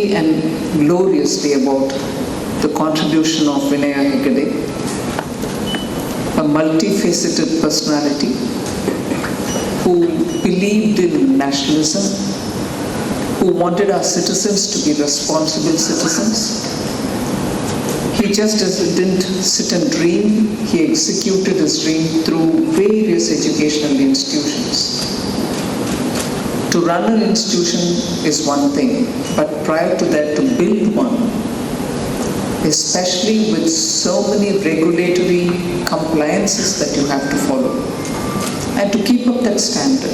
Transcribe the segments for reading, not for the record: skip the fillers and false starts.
beautifully and gloriously about the contribution of Vinaya Hegde, a multifaceted personality who believed in nationalism, who wanted our citizens to be responsible citizens. He just didn't sit and dream, he executed his dream through various educational institutions. To run an institution is one thing, but prior to that, to build one, especially with so many regulatory compliances that you have to follow, and to keep up that standard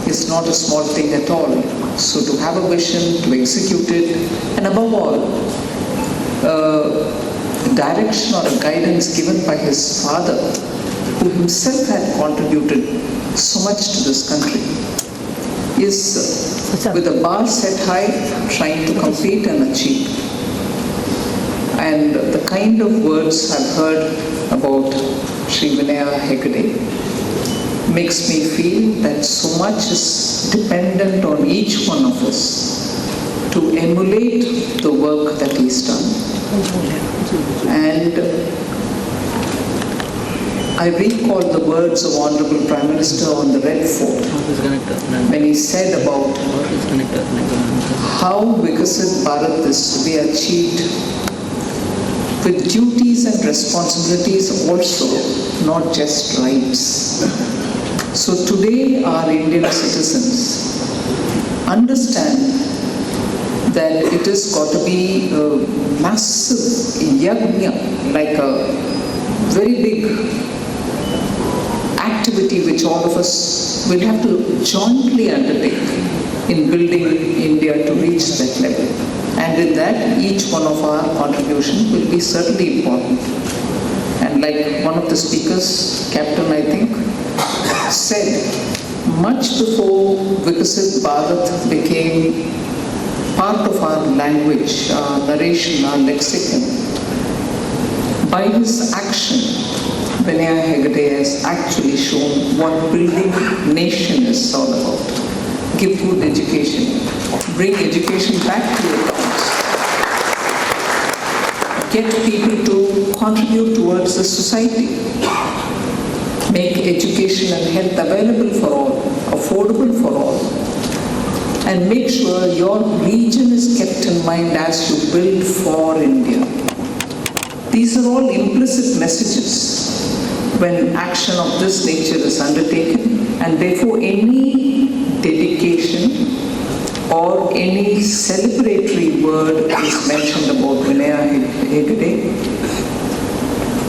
is not a small thing at all. So to have a vision, to execute it, and above all, direction or a guidance given by his father, who himself had contributed so much to this country, is with a bar set high, trying to compete and achieve. And the kind of words I've heard about Sri Vinaya Hegde makes me feel that so much is dependent on each one of us to emulate the work that he's done. And I recall the words of Honorable Prime Minister on the Red Fort when he said about how Vikasit Bharat is to be achieved with duties and responsibilities also, not just rights. So today our Indian citizens understand that it has got to be a massive yajna, like a very big activity which all of us will have to jointly undertake in building India to reach that level. And in that, each one of our contribution will be certainly important. And like one of the speakers, Captain, I think, said, much before Vikasit Bharat became part of our language, our narration, our lexicon, by his action, Vinaya Hegde has actually shown what building nation is all about. Give good education, bring education back to your towns, get people to contribute towards the society, make education and health available for all, affordable for all, and make sure your region is kept in mind as you build for India. These are all implicit messages when action of this nature is undertaken, and therefore any dedication or any celebratory word is mentioned about Vinaya Hegde,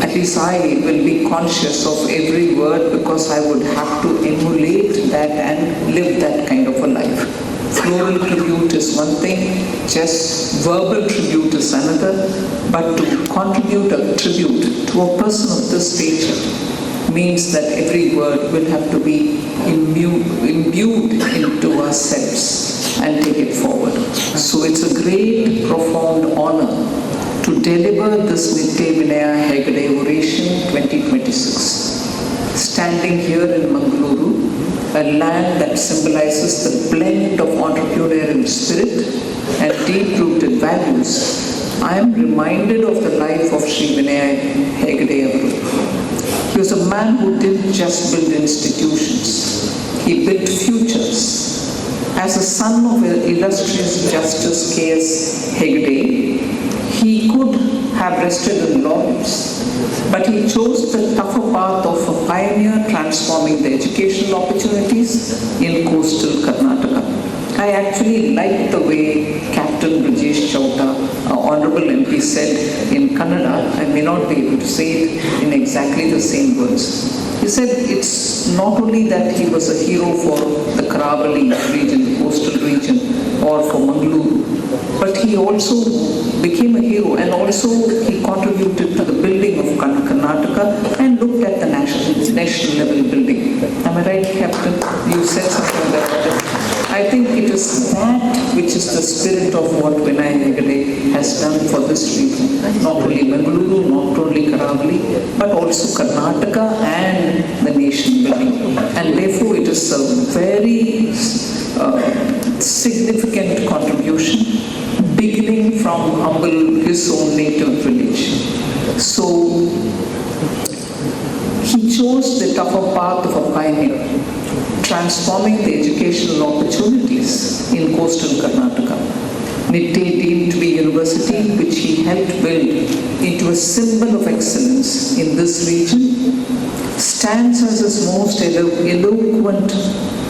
at least I will be conscious of every word because I would have to emulate that and live that kind of a life. Floral tribute is one thing, just verbal tribute is another, but to contribute a tribute to a person of this nature means that every word will have to be imbued into ourselves and take it forward. So it's a great, profound honor to deliver this Nitya Vinaya Hegde Oration 2026. Standing here in Mangaluru, a land that symbolizes the blend of entrepreneurial spirit and deep-rooted values, I am reminded of the life of Sri Vinaya Hegde. He was a man who didn't just build institutions, he built futures. As a son of illustrious Justice K.S. Hegde, he could have rested in laurels, but he chose the tougher path of a pioneer transforming the educational opportunities in coastal Karnataka. I actually like the way Captain Brajesh Chauta, Honorable MP, said in Kannada. I may not be able to say it in exactly the same words. He said it's not only that he was a hero for the Karavali region, coastal region, or for Mangaluru, but he also became a hero and also he contributed to the building of Karnataka and looked at the national level building. Am I right, Captain? You said something about that. I think it is that which is the spirit of what Vinaya Hegde has done for this region. Not only Mangaluru, not only Karavali, but also Karnataka and the nation building. And therefore it is a very significant contribution, beginning from his own native village. So he chose the tougher path of a pioneer, transforming the educational opportunities in coastal Karnataka. Nitte, deemed to be university, which he helped build into a symbol of excellence in this region, stands as his most eloquent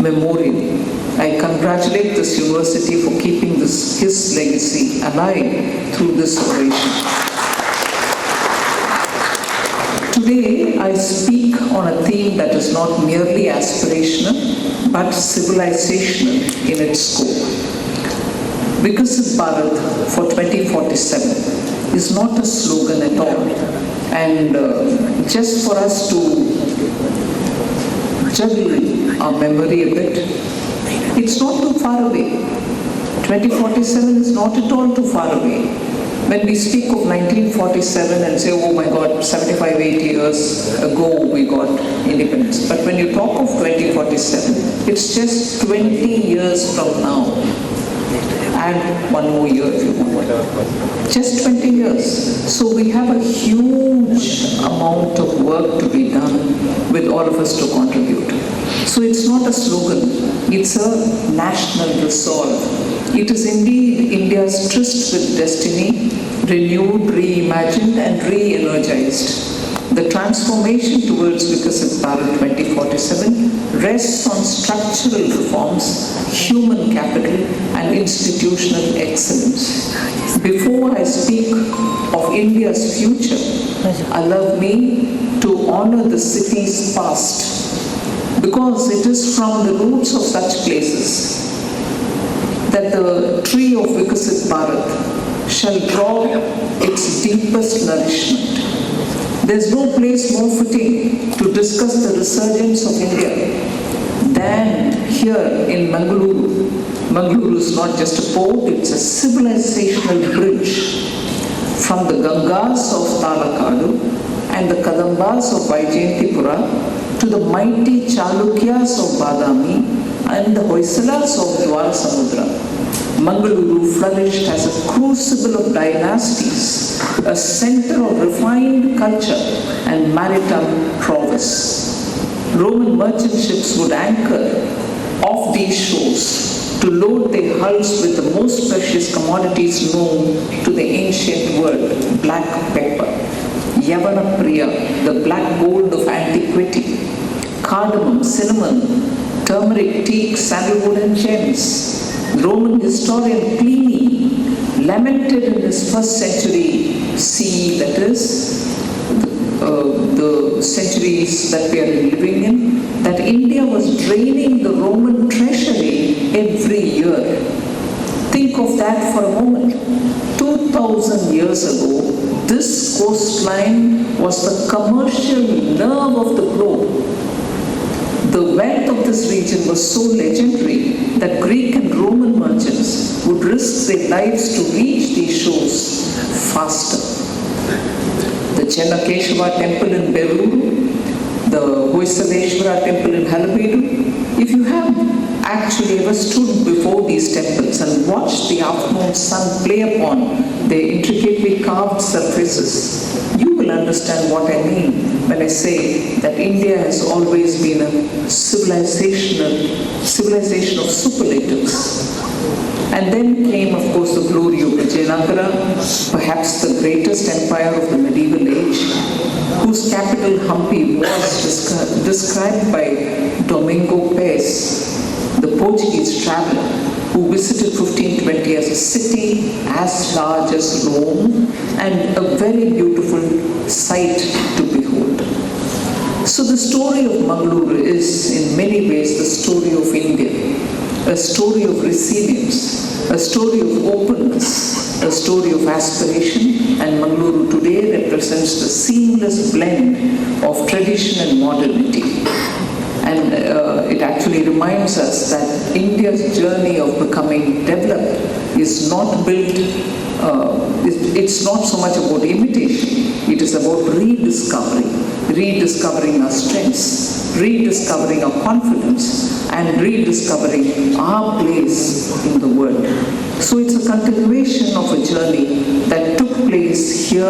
memorial. I congratulate this university for keeping his legacy alive through this oration. Today, I speak on a theme that is not merely aspirational, but civilizational in its scope. Vikasit Bharat for 2047 is not a slogan at all. And just for us to juggle our memory a bit, it's not too far away. 2047 is not at all too far away. When we speak of 1947 and say, oh my God, 75, 80 years ago we got independence. But when you talk of 2047, it's just 20 years from now. Add one more year if you want. Just 20 years. So we have a huge amount of work to be done with all of us to contribute. So it's not a slogan, it's a national resolve. It is indeed India's tryst with destiny, renewed, reimagined and re-energized. The transformation towards Vikasit Bharat 2047 rests on structural reforms, human capital and institutional excellence. Before I speak of India's future, allow me to honor the city's past, because it is from the roots of such places that the tree of Vikasit Bharat shall draw its deepest nourishment. There is no place more fitting to discuss the resurgence of India than here in Mangaluru. Mangaluru is not just a port, it's a civilizational bridge from the Gangas of Talakadu and the Kadambas of Vaijayantipura to the mighty Chalukyas of Badami and the Hoysalas of Dwarasamudra. Mangaluru flourished as a crucible of dynasties, a center of refined culture and maritime prowess. Roman merchant ships would anchor off these shores to load their hulls with the most precious commodities known to the ancient world: black pepper, Yavana Priya, the black gold of antiquity, cardamom, cinnamon, turmeric, teak, sandalwood and gems. Roman historian Pliny lamented in his 1st century CE, that is, the centuries that we are living in, that India was draining the Roman treasury every year. Think of that for a moment. 2000 years ago, this coastline was the commercial nerve of the globe. The wealth of this region was so legendary that Greek and Roman merchants would risk their lives to reach these shores faster. The Chennakeshwara temple in Beruru, the Hoysaleshwara temple in Halabedu. If you have actually ever stood before these temples and watched the afternoon sun play upon their intricately carved surfaces, you will understand what I mean when I say that India has always been a civilization of superlatives. And then came, of course, the glory of Vijayanagara, perhaps the greatest empire of the medieval age, whose capital Hampi was described by Domingo Pes, the Portuguese traveler, who visited 1520 as a city as large as Rome and a very beautiful sight to behold. So the story of Mangaluru is in many ways the story of India, a story of resilience, a story of openness, a story of aspiration, and Mangaluru today represents the seamless blend of tradition and modernity. And it actually reminds us that India's journey of becoming developed is not built, it's not so much about imitation, it is about rediscovering our strengths. rediscovering our confidence and rediscovering our place in the world. So it's a continuation of a journey that took place here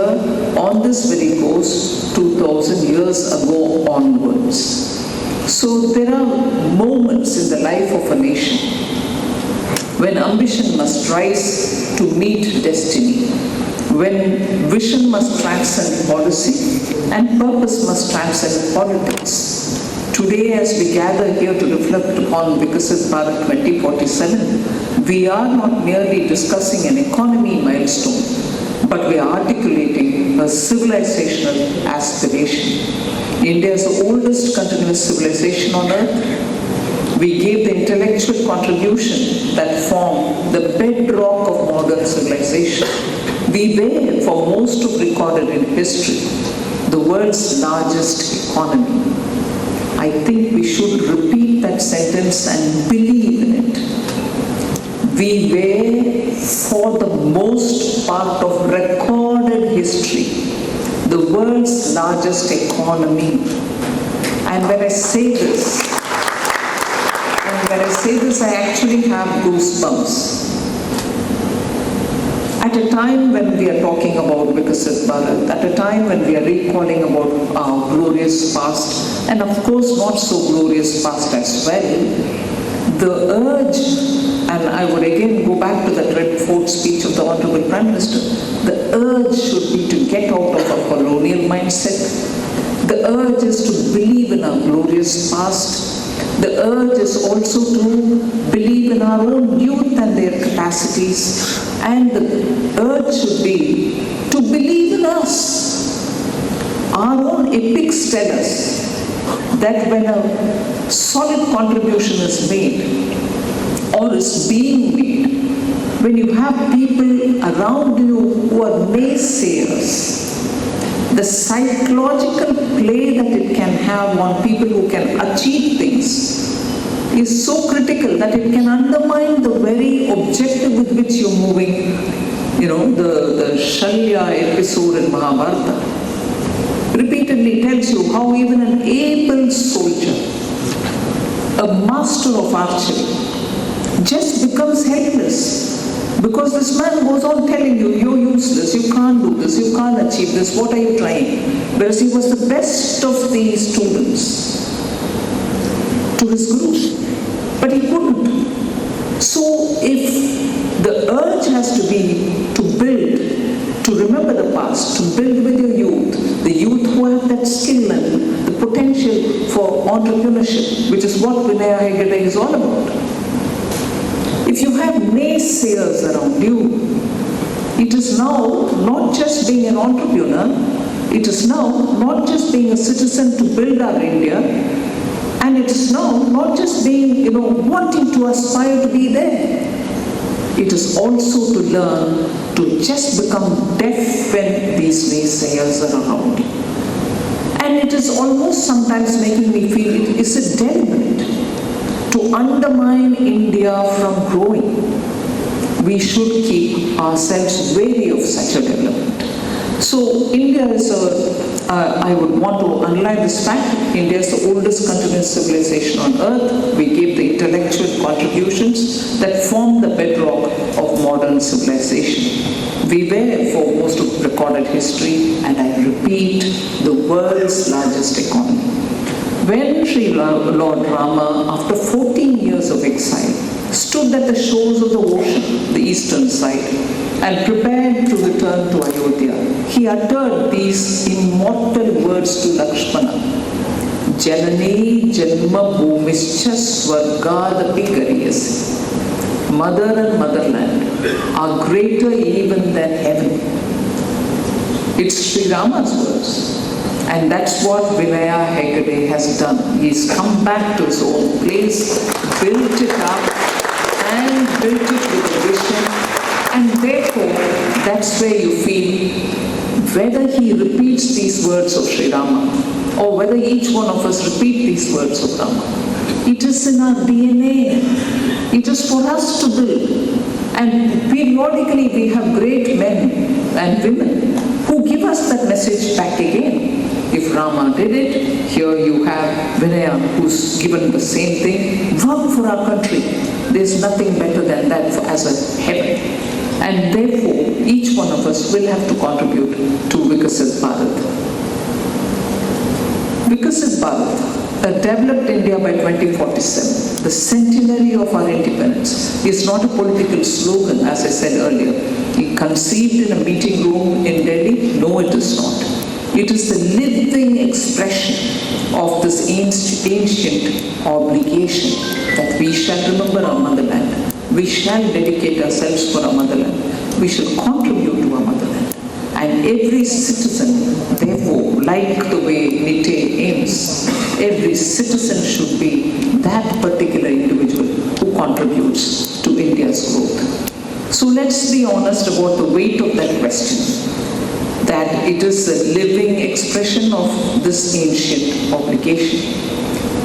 on this very coast 2000 years ago onwards. So there are moments in the life of a nation when ambition must rise to meet destiny, when vision must transcend policy and purpose must transcend politics. Today, as we gather here to reflect upon Vikasit Bharat 2047, we are not merely discussing an economy milestone, but we are articulating a civilizational aspiration. India is the oldest continuous civilization on earth. We gave the intellectual contribution that formed the bedrock of modern civilization. We were, for most of recorded in history, the world's largest economy. I think we should repeat that sentence and believe in it. We were, for the most part of recorded history, the world's largest economy. And when I say this, I actually have goosebumps. At a time when we are talking about Vikasit Bharat, at a time when we are recalling about our glorious past, and of course not so glorious past as well, the urge, and I would again go back to that Red Fort speech of the Honorable Prime Minister, the urge should be to get out of a colonial mindset. The urge is to believe in our glorious past. The urge is also to believe in our own youth and their capacities. And the urge should be to believe in us. Our own epics tell us that when a solid contribution is made or is being made, when you have people around you who are naysayers, the psychological play that it can have on people who can achieve things is so critical that it can undermine the very objective with which you're moving. You know, the Shalya episode in Mahabharata repeatedly tells you how even an able soldier, a master of archery, just becomes helpless. Because this man goes on telling you, you're useless, you can't do this, you can't achieve this, what are you trying? Whereas he was the best of these students to his guru. But he couldn't. So if the urge has to be to build, to remember the past, to build with your youth, the youth who have that skill and the potential for entrepreneurship, which is what Vinaya Hegde is all about. If you have naysayers around you, it is now not just being an entrepreneur, it is now not just being a citizen to build our India, and it is now not just being, wanting to aspire to be there. It is also to learn to just become deaf when these naysayers are around. And it is almost sometimes making me feel, is it deliberate to undermine India from growing? We should keep ourselves wary of such a development. So India is I would want to underline this fact, India is the oldest continuous civilization on earth. We gave the intellectual contributions that form the bedrock of modern civilization. We were, for most of recorded history, and I repeat, the world's largest economy. When Sri Lord Rama, after 14 years of exile, stood at the shores of the ocean, the eastern side, and prepared to return to Ayodhya, he uttered these immortal words to Lakshmana. Janani janma bhumischa swargadapi gariyasi. Mother and motherland are greater even than heaven. It's Sri Rama's words. And that's what Vinaya Hegde has done. He's come back to his own place, built it up, and built it with a vision. And therefore, that's where you feel, whether he repeats these words of Sri Rama, or whether each one of us repeat these words of Rama, it is in our DNA. It is for us to build. And periodically we have great men and women who give us that message back again. If Rama did it, here you have Vinaya who's given the same thing. Work for our country. There's nothing better than that as a heaven. And therefore, each one of us will have to contribute to Vikasit Bharat. Vikasit Bharat, a developed India by 2047, the centenary of our independence, is not a political slogan, as I said earlier. It conceived in a meeting room in Delhi? No, it is not. It is the living expression of this ancient obligation that we shall remember our motherland. We shall dedicate ourselves for our motherland. We shall contribute to our motherland. And every citizen, therefore, like the way Nitte aims, every citizen should be that particular individual who contributes to India's growth. So let's be honest about the weight of that question, that it is a living expression of this ancient obligation.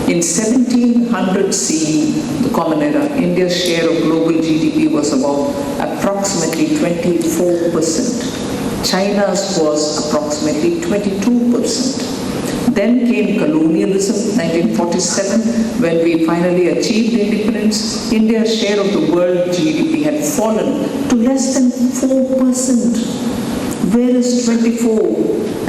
In 1700 CE, the Common Era, India's share of global GDP was about approximately 24%. China's was approximately 22%. Then came colonialism, 1947, when we finally achieved independence. India's share of the world GDP had fallen to less than 4%. Where is 24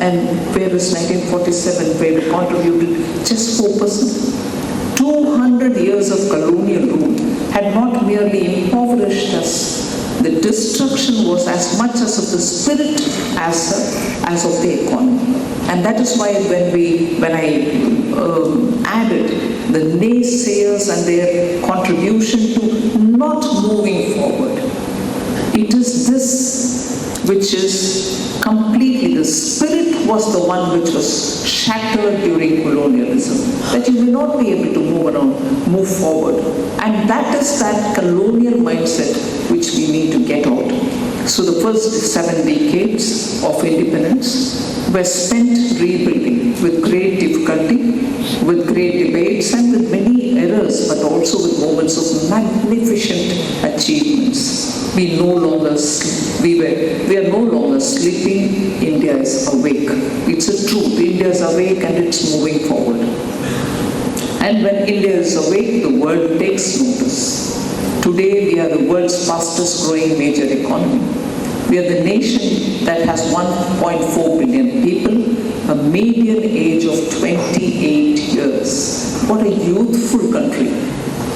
and where is 1947, where we contributed just 4%? 200 years of colonial rule had not merely impoverished us. The destruction was as much as of the spirit as of the economy. And that is why when I added the naysayers and their contribution to not moving forward, it is this which is completely, the spirit was the one which was shattered during colonialism, that you may not be able to move forward. And that is that colonial mindset which we need to get out. So the first 7 decades of independence were spent rebuilding with great difficulty, with great debates and with many errors, but also with moments of magnificent achievements. We are no longer sleeping. India is awake. It's a truth. India is awake and it's moving forward. And when India is awake, the world takes notice. Today we are the world's fastest growing major economy. We are the nation that has 1.4 billion people, a median age of 28 years. What a youthful country.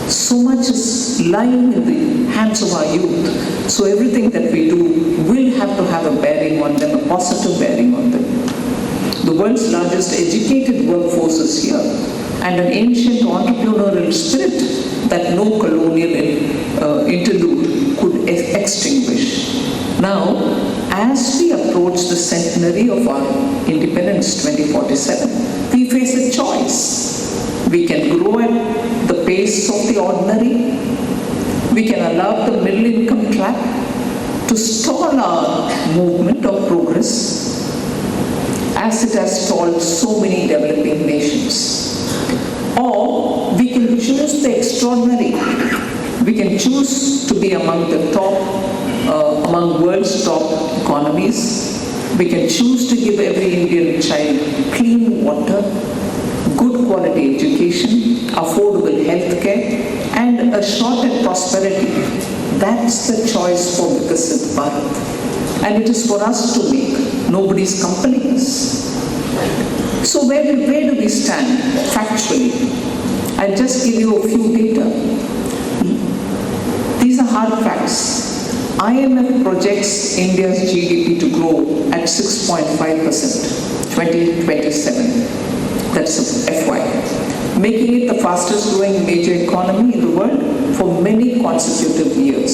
So much is lying in the hands of our youth. So everything that we do will have to have a bearing on them, a positive bearing on them. The world's largest educated workforce is here, and an ancient entrepreneurial spirit that no colonial interlude could extinguish. Now, as we approach the centenary of our independence, 2047, we face a choice. We can grow at the pace of the ordinary. We can allow the middle income trap to stall our movement of progress, as it has stalled so many developing nations. Or we can choose the extraordinary. We can choose to be among the top, among world's top economies. We can choose to give every Indian child clean water, good quality education, affordable health care, and assured prosperity. That's the choice for Vikasit Bharat. And it is for us to make. Nobody's compelling us. So where do we stand factually? I'll just give you a few data. These are hard facts. IMF projects India's GDP to grow at 6.5%, 2027. That's FY. Making it the fastest growing major economy in the world for many consecutive years.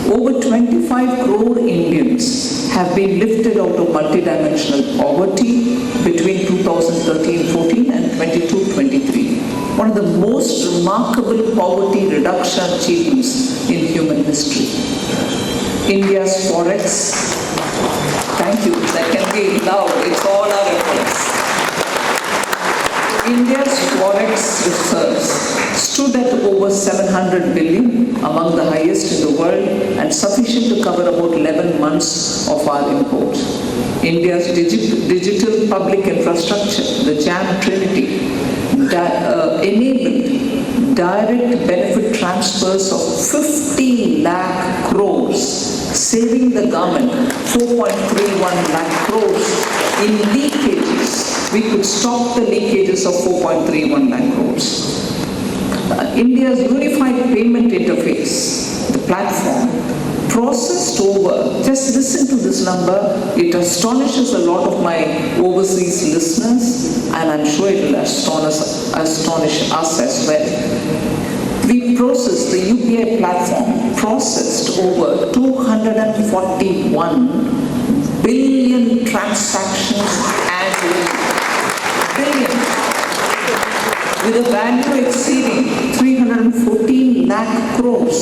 Over 25 crore Indians have been lifted out of multidimensional poverty between 2013-14 and 22-23. One of the most remarkable poverty reduction achievements in human history. India's forex, thank you, that can be loud, it's all our efforts. India's forex reserves stood at over 700 billion, among the highest in the world and sufficient to cover about 11 months of our imports. India's digital digital public infrastructure, the JAM Trinity, enabled direct benefit transfers of 50 lakh crores, saving the government 4.31 lakh crores in leakages. We could stop the leakages of 4.31 lakh crores. India's unified payment interface, the platform, processed over, just listen to this number, it astonishes a lot of my overseas listeners, and I'm sure it will astonish us as well. We processed, the UPI platform processed over 241 billion transactions annually. Billion. With a value exceeding 314 lakh crores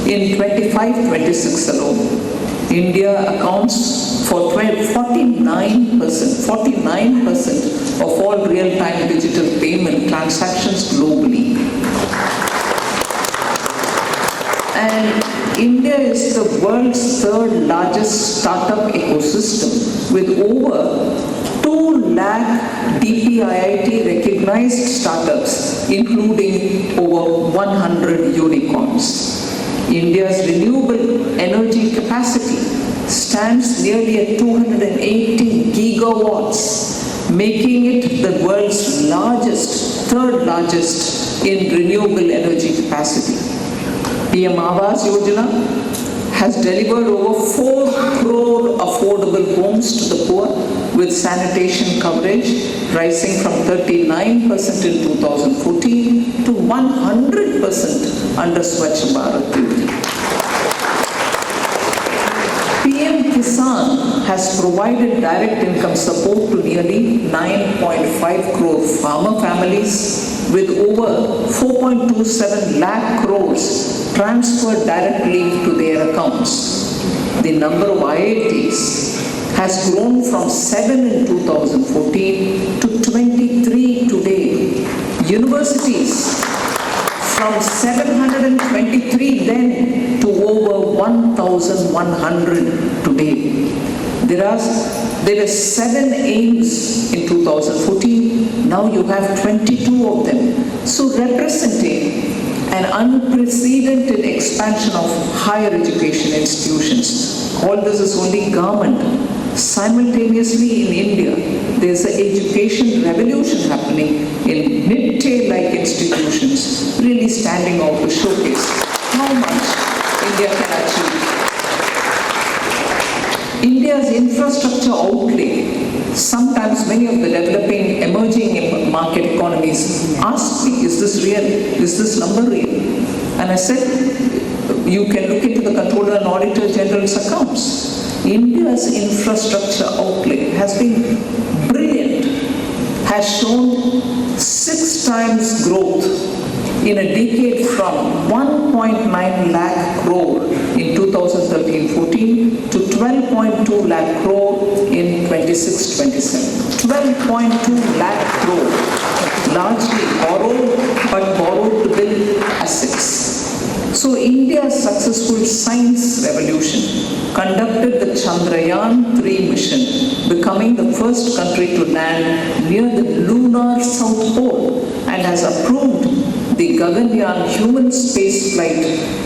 in 25-26 alone. India accounts for 49% of all real-time digital payment transactions globally. And India is the world's third largest startup ecosystem with over 2 lakh DPIIT recognized startups, including over 100 unicorns. India's renewable energy capacity stands nearly at 280 gigawatts, making it the world's third largest in renewable energy capacity. PM Awas Yojana has delivered over 4 crore affordable homes to the poor, with sanitation coverage rising from 39% in 2014 to 100% under Swachh Bharat Yojana. PM Kisan has provided direct income support to nearly 9.5 crore farmer families, with over 4.27 lakh crores transferred directly to their accounts. The number of IITs has grown from 7 in 2014 to 23 today. Universities from 723 then to over 1,100 today. There were 7 aims in 2014, now you have 22 of them. So representing an unprecedented expansion of higher education institutions. All this is only government. Simultaneously in India, there's an education revolution happening in mid-tier-like institutions, really standing out to showcase how much India can achieve. India's infrastructure outlay, sometimes many of the developing, emerging market economies ask me, is this real? Is this number real? And I said, you can look into the Controller and Auditor General's accounts. India's infrastructure outlay has been brilliant, has shown 6 times growth in a decade from 1.9 lakh crore in 2013-14 to 12.2 lakh crore in 26-27. 12.2 lakh crore, largely borrowed, but borrowed to build assets. So India's successful science revolution conducted the Chandrayaan-3 mission, becoming the first country to land near the lunar South Pole, and has approved the Gaganyaan human spaceflight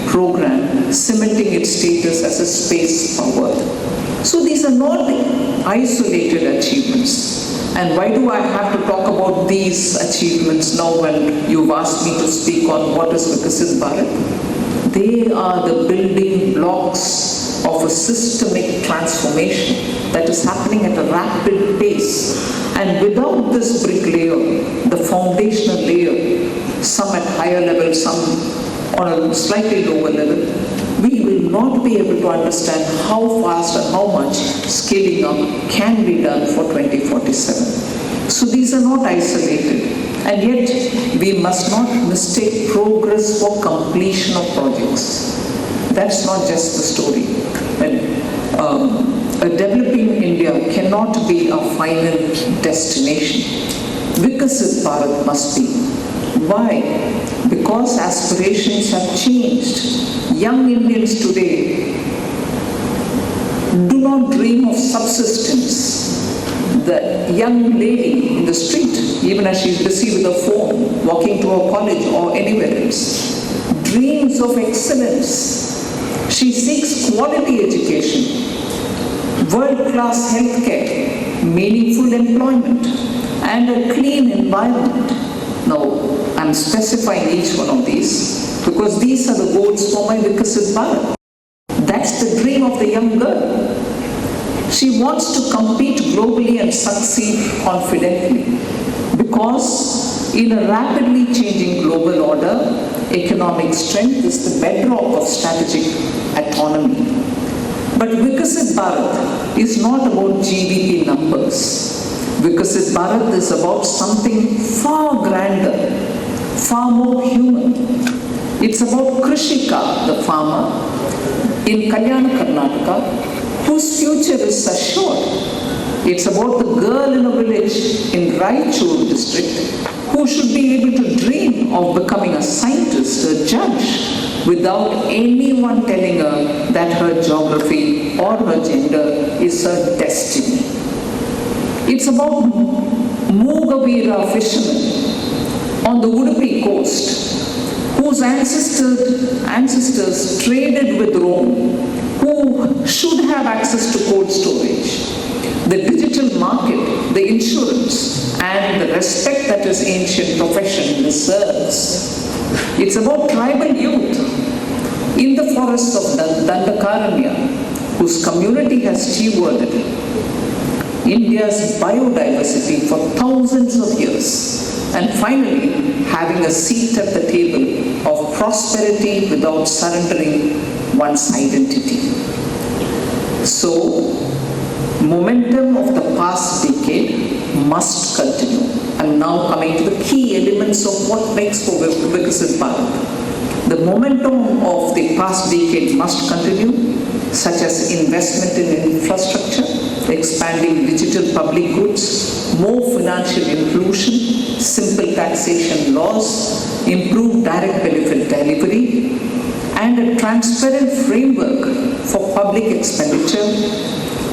program, cementing its status as a space power. So these are not isolated achievements. And why do I have to talk about these achievements now when you've asked me to speak on what is Vikasit Bharat? They are the building blocks of a systemic transformation that is happening at a rapid pace. And without this brick layer, the foundational layer, some at higher level, some on a slightly lower level, we will not be able to understand how fast and how much scaling up can be done for 2047. So these are not isolated. And yet, we must not mistake progress for completion of projects. That's not just the story. A developing India cannot be a final destination. Vikasit Bharat must be. Why? Because aspirations have changed. Young Indians today do not dream of subsistence. The young lady in the street, even as she's busy with her phone, walking to her college or anywhere else, dreams of excellence. She seeks quality education, world-class healthcare, meaningful employment, and a clean environment. Now, I'm specifying each one of these because these are the goals for my Vikasit Bharat. That's the dream of the young girl. She wants to compete globally and succeed confidently because in a rapidly changing global order, economic strength is the bedrock of strategic autonomy. But Vikasit Bharat is not about GDP numbers. Vikasit Bharat is about something far grander, far more human. It's about Krishika, the farmer, in Karnataka, whose future is assured. It's about the girl in a village in Raichur district who should be able to dream of becoming a scientist, a judge, without anyone telling her that her geography or her gender is her destiny. It's about Mugavira fishermen on the Udupi coast whose ancestors traded with Rome, who should have access to cold storage, the digital market, the insurance, and the respect that his ancient profession deserves. It's about tribal youth in the forests of Dandakaranya, whose community has stewarded India's biodiversity for thousands of years, and finally having a seat at the table of prosperity without surrendering one's identity. So, momentum of the past decade must continue. I'm now coming to the key elements of what makes for Vikasit Bharat. The momentum of the past decade must continue, such as investment in infrastructure, expanding digital public goods, more financial inclusion, simple taxation laws, improved direct benefit delivery, and a transparent framework for public expenditure.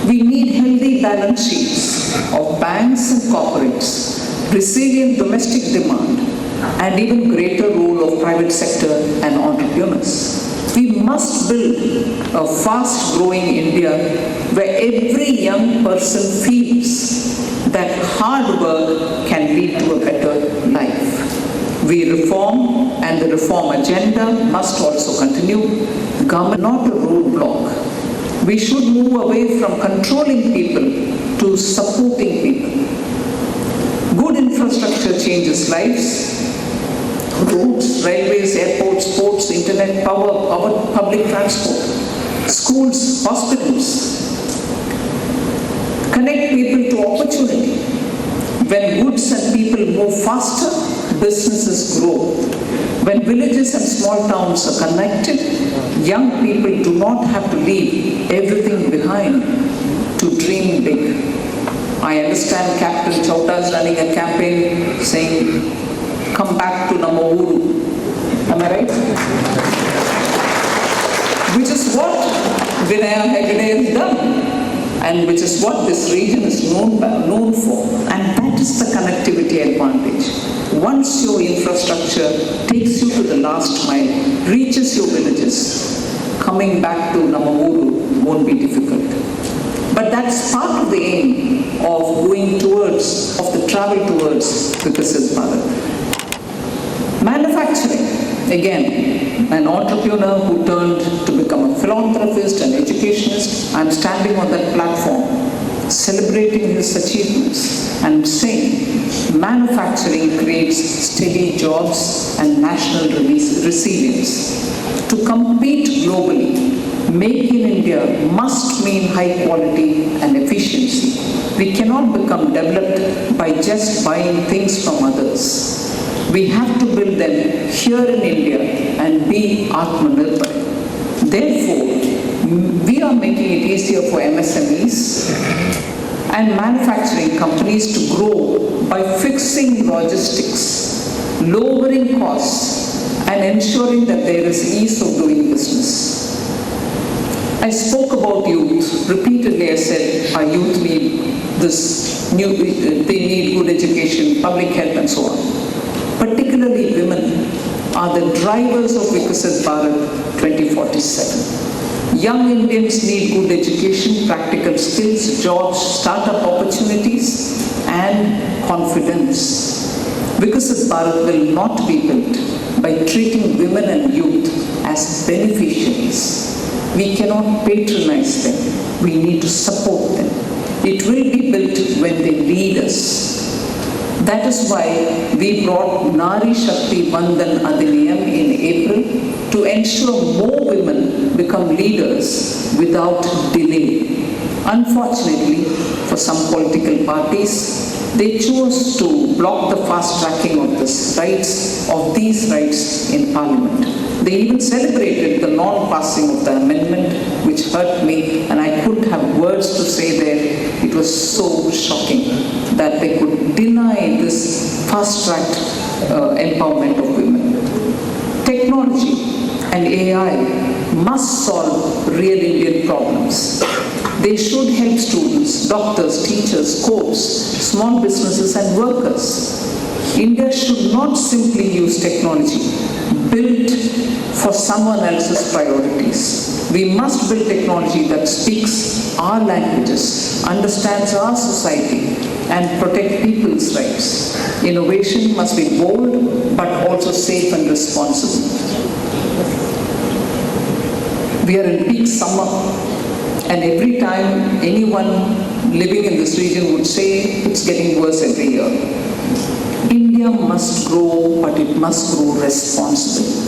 We need healthy balance sheets of banks and corporates, resilient domestic demand, and even greater role of private sector and entrepreneurs. We must build a fast-growing India where every young person feels that hard work can lead to a better life. We reform, and the reform agenda must also continue. Government not a roadblock. We should move away from controlling people to supporting people. Good infrastructure changes lives. Roads, railways, airports, ports, internet, power, public transport, schools, hospitals. Connect people to opportunity. When goods and people move faster, businesses grow. When villages and small towns are connected, young people do not have to leave everything behind to dream big. I understand Captain Chowta is running a campaign saying, "Come back to Namavuru." Am I right? Which is what Vinaya Hegde has done, and which is what this region is known for. And that is the connectivity advantage. Once your infrastructure takes you to the last mile, reaches your villages, coming back to Namavuru won't be difficult. But that's part of the aim of the travel towards Vikasit Bharat. Manufacturing, again, an entrepreneur who turned to become a philanthropist and educationist. I'm standing on that platform, celebrating his achievements and saying manufacturing creates steady jobs and national resilience. To compete globally, Make in India must mean high quality and efficiency. We cannot become developed by just buying things from others. We have to build them here in India and be Atmanirbhar. Therefore, we are making it easier for MSMEs and manufacturing companies to grow by fixing logistics, lowering costs, and ensuring that there is ease of doing business. I spoke about youth. Repeatedly I said our youth need they need good education, public health and so on. Particularly women are the drivers of Viksit Bharat 2047. Young Indians need good education, practical skills, jobs, startup opportunities and confidence. Viksit Bharat will not be built by treating women and youth as beneficiaries. We cannot patronize them. We need to support them. It will be built when they lead us. That is why we brought Nari Shakti Vandan Adhiniyam in April to ensure more women become leaders without delay. Unfortunately, for some political parties, they chose to block the fast tracking of these rights in Parliament. They even celebrated the non-passing of the amendment, which hurt me, and I couldn't have words to say there. It was so shocking that they could deny this fast-tracked empowerment of women. Technology and AI must solve real Indian problems. They should help students, doctors, teachers, courts, small businesses and workers. India should not simply use technology built for someone else's priorities. We must build technology that speaks our languages, understands our society and protect people's rights. Innovation must be bold but also safe and responsible. We are in peak summer, and every time anyone living in this region would say it's getting worse every year. India must grow, but it must grow responsibly.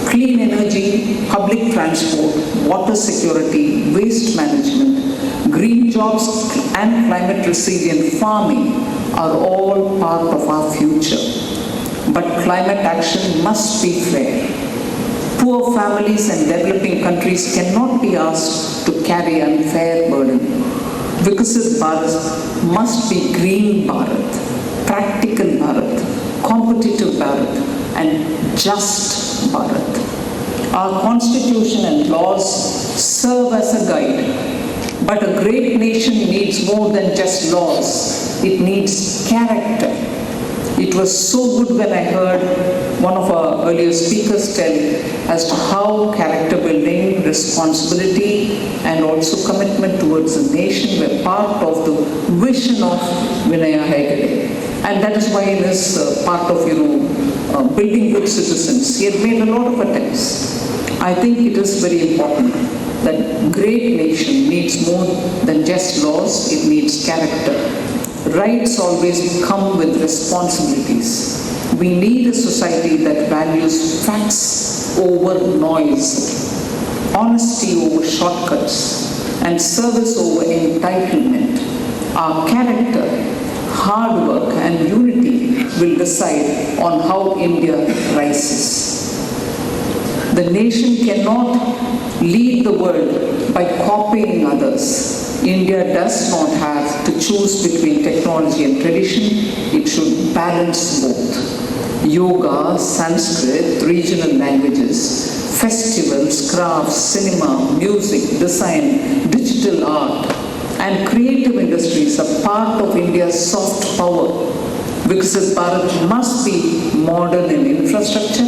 Clean energy, public transport, water security, waste management, green jobs and climate resilient farming are all part of our future. But climate action must be fair. Poor families and developing countries cannot be asked to carry unfair burden. Viksit Bharat must be Green Bharat, practical Bharat, competitive Bharat and just Bharat. Our constitution and laws serve as a guide, but a great nation needs more than just laws. It needs character. It was so good when I heard one of our earlier speakers tell as to how character building, responsibility and also commitment towards the nation were part of the vision of Vinaya Hegde. And that is why in his part of, building good citizens, he had made a lot of attempts. I think it is very important that great nation needs more than just laws, it needs character. Rights always come with responsibilities. We need a society that values facts over noise, honesty over shortcuts, and service over entitlement. Our character, hard work, and unity will decide on how India rises. The nation cannot lead the world by copying others. India does not have to choose between technology and tradition. It should balance both. Yoga, Sanskrit, regional languages, festivals, crafts, cinema, music, design, digital art, and creative industries are part of India's soft power. Viksit Bharat must be modern in infrastructure,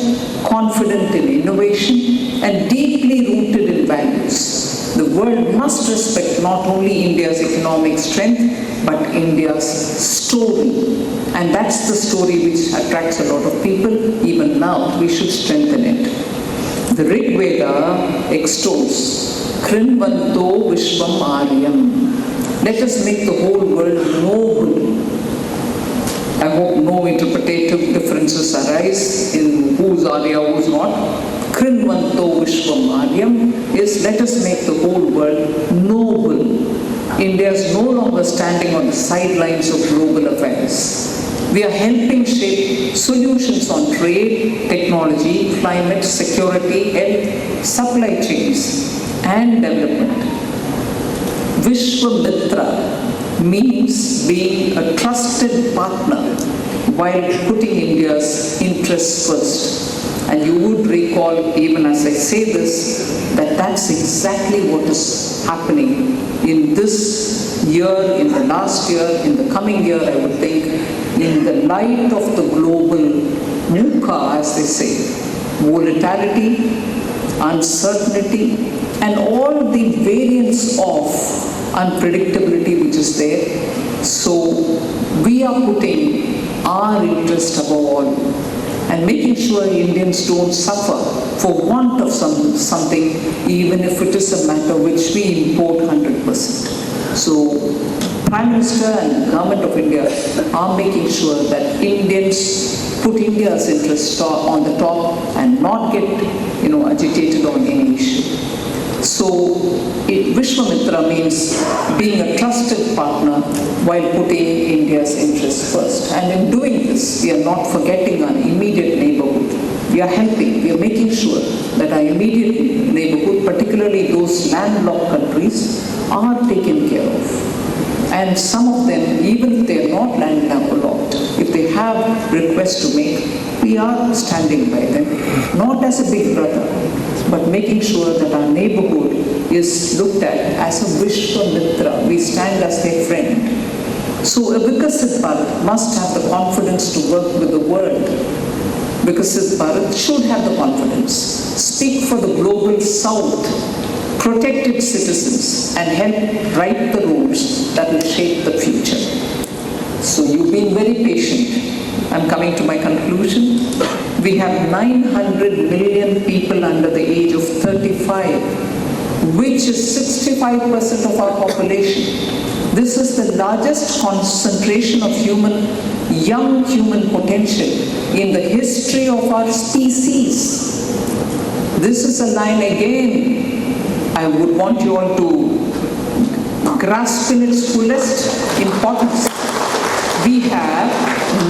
confident in innovation, and deeply rooted in values. The world must respect not only India's economic strength, but India's story. And that's the story which attracts a lot of people. Even now, we should strengthen it. The Rig Veda extols, Krinvanto Vishvam Aryam. Let us make the whole world noble. I hope no interpretative differences arise in who's Arya, who's not. Krinvanto Vishvam Aryam is let us make the whole world noble. India is no longer standing on the sidelines of global affairs. We are helping shape solutions on trade, technology, climate, security, health, supply chains, and development. Vishwamitra means being a trusted partner while putting India's interests first. And you would recall, even as I say this, that that's exactly what is happening in this year, in the last year, in the coming year, I would think, in the light of the global VUCA, as they say, volatility, uncertainty, and all the variants of unpredictability which is there. So we are putting our interest above all and making sure Indians don't suffer for want of something, even if it is a matter which we import 100%. So Prime Minister and Government of India are making sure that Indians put India's interest on the top and not get agitated on any issue. So Vishwamitra means being a trusted partner while putting India's interests first. And in doing this, we are not forgetting our immediate neighborhood. We are helping, we are making sure that our immediate neighborhood, particularly those landlocked countries, are taken care of. And some of them, even if they are not landlocked, if they have requests to make, we are standing by them, not as a big brother, but making sure that our neighborhood is looked at as a Vishwamitra. We stand as their friend. So a Vikasit Bharat must have the confidence to work with the world. Vikasit Bharat should have the confidence, speak for the global south, protect its citizens, and help write the rules that will shape the future. So you've been very patient. I'm coming to my conclusion. We have 900 million people under the age of 35, which is 65% of our population. This is the largest concentration of young human potential in the history of our species. This is a line again I would want you all to grasp in its fullest importance. We have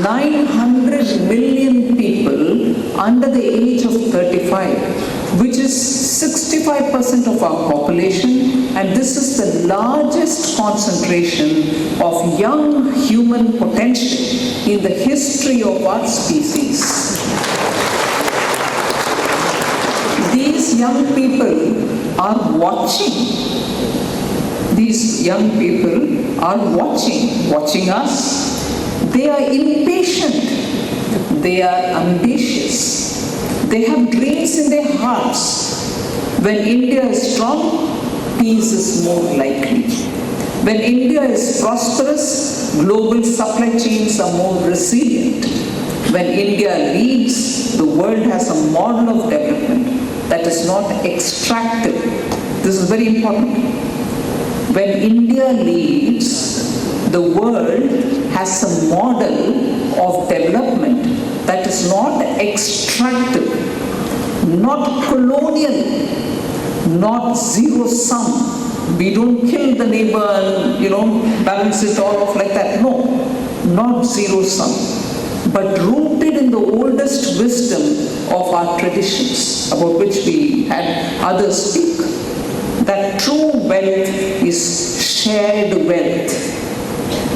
900 million people under the age of 35, which is 65% of our population, and this is the largest concentration of young human potential in the history of our species. These young people are watching. These young people are watching us. They are impatient. They are ambitious. They have dreams in their hearts. When India is strong, peace is more likely. When India is prosperous, global supply chains are more resilient. When India leads, the world has a model of development that is not extractive. This is very important. When India leads, the world has a model of development that is not extractive, not colonial, not zero-sum. We don't kill the neighbor and, balance it all off like that. No, not zero-sum, but rooted in the oldest wisdom of our traditions, about which we had others speak. That true wealth is shared wealth.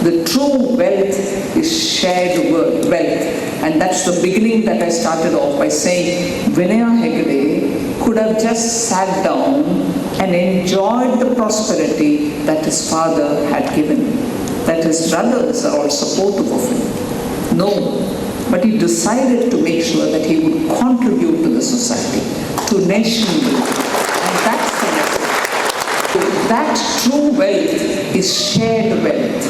The true wealth is shared wealth. And that's the beginning that I started off by saying Vinaya Hegde could have just sat down and enjoyed the prosperity that his father had given, that his brothers are all supportive of him. No, but he decided to make sure that he would contribute to the society, to nation building. And that's the message. That true wealth is shared wealth.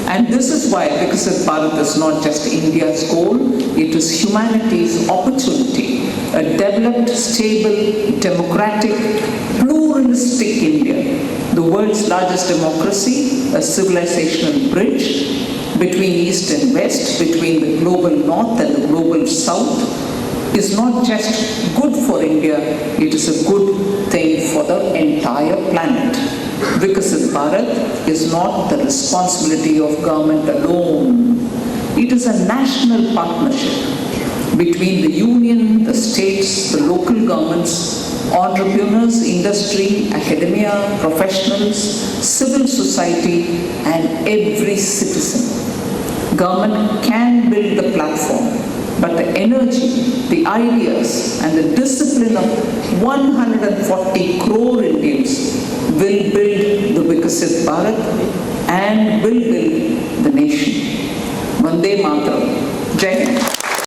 And this is why Viksit Bharat is not just India's goal, it is humanity's opportunity. A developed, stable, democratic, pluralistic India, the world's largest democracy, a civilizational bridge between East and West, between the global North and the global South, is not just good for India, it is a good thing for the entire planet. Viksit Bharat is not the responsibility of government alone. It is a national partnership between the union, the states, the local governments, entrepreneurs, industry, academia, professionals, civil society, and every citizen. Government can build the platform, but the energy, the ideas and the discipline of 140 crore Indians will build the Vikasit Bharat and will build the nation. Vande Mataram. Jai Hind.